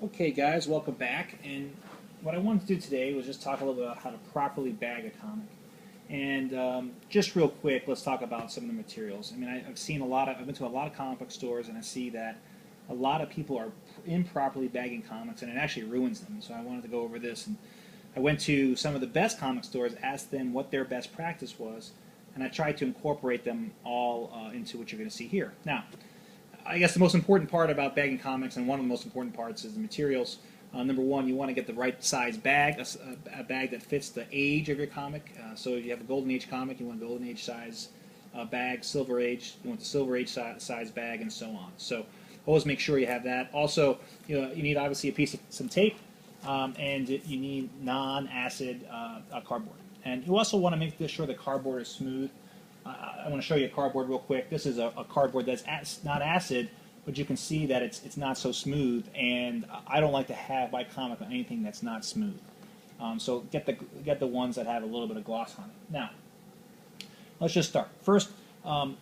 Okay, guys, welcome back. And what I wanted to do today was just talk a little bit about how to properly bag a comic. And just real quick, let's talk about some of the materials. I mean, I've seen I've been to a lot of comic book stores, and I see that a lot of people are improperly bagging comics, and it actually ruins them. So I wanted to go over this. And I went to some of the best comic stores, asked them what their best practice was, and I tried to incorporate them all into what you're going to see here. Now, I guess the most important part about bagging comics, and one of the most important parts, is the materials. Number one, you want to get the right size bag, a bag that fits the age of your comic. So if you have a Golden Age comic, you want a Golden Age size bag. Silver Age, you want the Silver Age size bag, and so on. So always make sure you have that. Also, you need obviously a piece of some tape, and you need non-acid cardboard. And you also want to make sure the cardboard is smooth. I want to show you a cardboard real quick. This is a cardboard that's not acid, but you can see that it's not so smooth, and I don't like to have my comic on anything that's not smooth. So get the ones that have a little bit of gloss on it. Now, let's just start. First,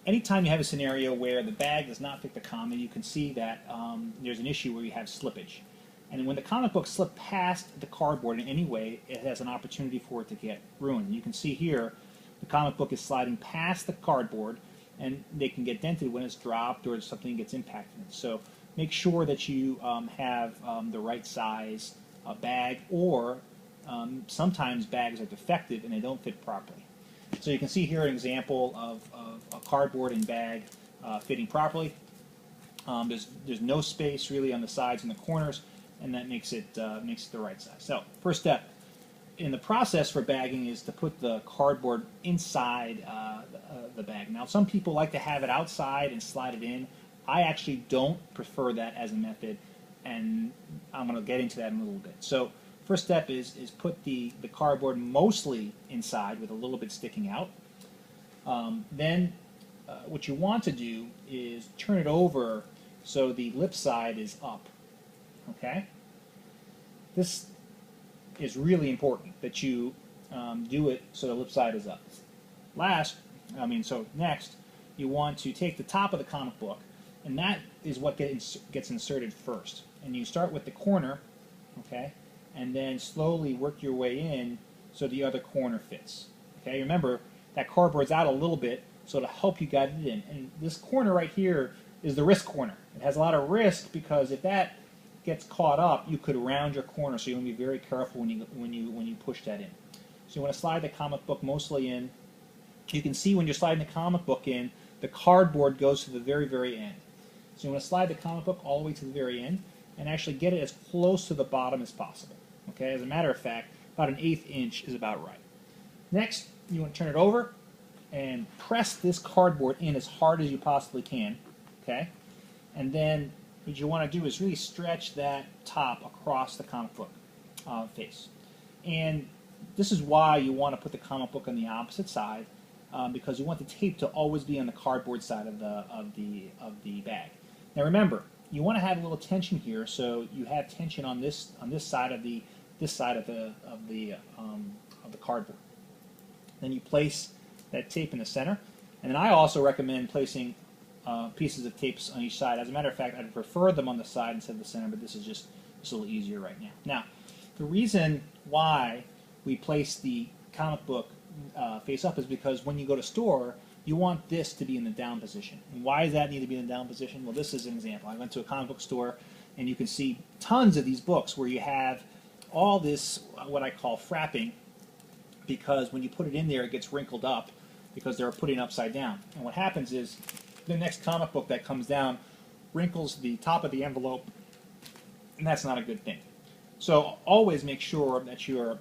anytime you have a scenario where the bag does not fit the comic, you can see that there's an issue where you have slippage. And when the comic book slips past the cardboard in any way, it has an opportunity for it to get ruined. You can see here the comic book is sliding past the cardboard, and they can get dented when it's dropped or something gets impacted. So make sure that you have the right size bag, or sometimes bags are defective and they don't fit properly. So you can see here an example of a cardboard and bag fitting properly. There's no space really on the sides and the corners, and that makes it the right size. So first step in the process for bagging is to put the cardboard inside the bag. Now, some people like to have it outside and slide it in. I actually don't prefer that as a method, and I'm going to get into that in a little bit. So first step is put the cardboard mostly inside with a little bit sticking out. Then what you want to do is turn it over so the lip side is up. Okay? This is really important that you do it so the lip side is up. Next, you want to take the top of the comic book, and that is what gets inserted first. And you start with the corner, okay, and then slowly work your way in so the other corner fits. Okay, remember that cardboard's out a little bit, so to help you guide it in. And this corner right here is the risk corner. It has a lot of risk because if that gets caught up, you could round your corner, so you want to be very careful when you push that in. So you want to slide the comic book mostly in. You can see when you're sliding the comic book in, the cardboard goes to the very, very end. So you want to slide the comic book all the way to the very end and actually get it as close to the bottom as possible. Okay, as a matter of fact, about an 1/8 inch is about right. Next, you want to turn it over and press this cardboard in as hard as you possibly can. Okay, and then what you want to do is really stretch that top across the comic book face. And this is why you want to put the comic book on the opposite side, because you want the tape to always be on the cardboard side of the bag. Now remember, you want to have a little tension here, so you have tension on this side of the cardboard. Then you place that tape in the center, and then I also recommend placing pieces of tapes on each side. As a matter of fact, I'd prefer them on the side instead of the center, but this is just a little easier right now. Now, the reason why we place the comic book face up is because when you go to store, you want this to be in the down position. And why does that need to be in the down position? Well, this is an example. I went to a comic book store, and you can see tons of these books where you have all this, what I call frapping, because when you put it in there, it gets wrinkled up because they're putting it upside down. And what happens is the next comic book that comes down wrinkles the top of the envelope, and that's not a good thing. So always make sure that you're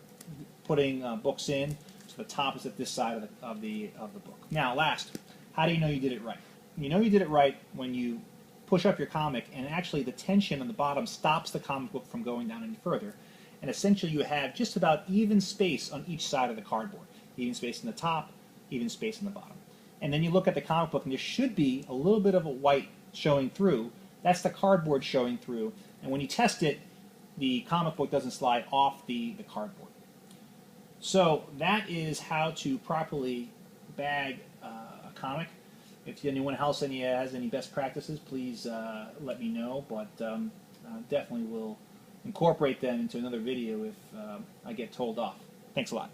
putting books in so the top is at this side of the book. Now, last, how do you know you did it right? You know you did it right when you push up your comic, and actually the tension on the bottom stops the comic book from going down any further. And essentially you have just about even space on each side of the cardboard. Even space in the top, even space in the bottom. And then you look at the comic book, and there should be a little bit of a white showing through. That's the cardboard showing through. And when you test it, the comic book doesn't slide off the cardboard. So that is how to properly bag a comic. If anyone else has any best practices, please let me know. But definitely will incorporate them into another video if I get told off. Thanks a lot.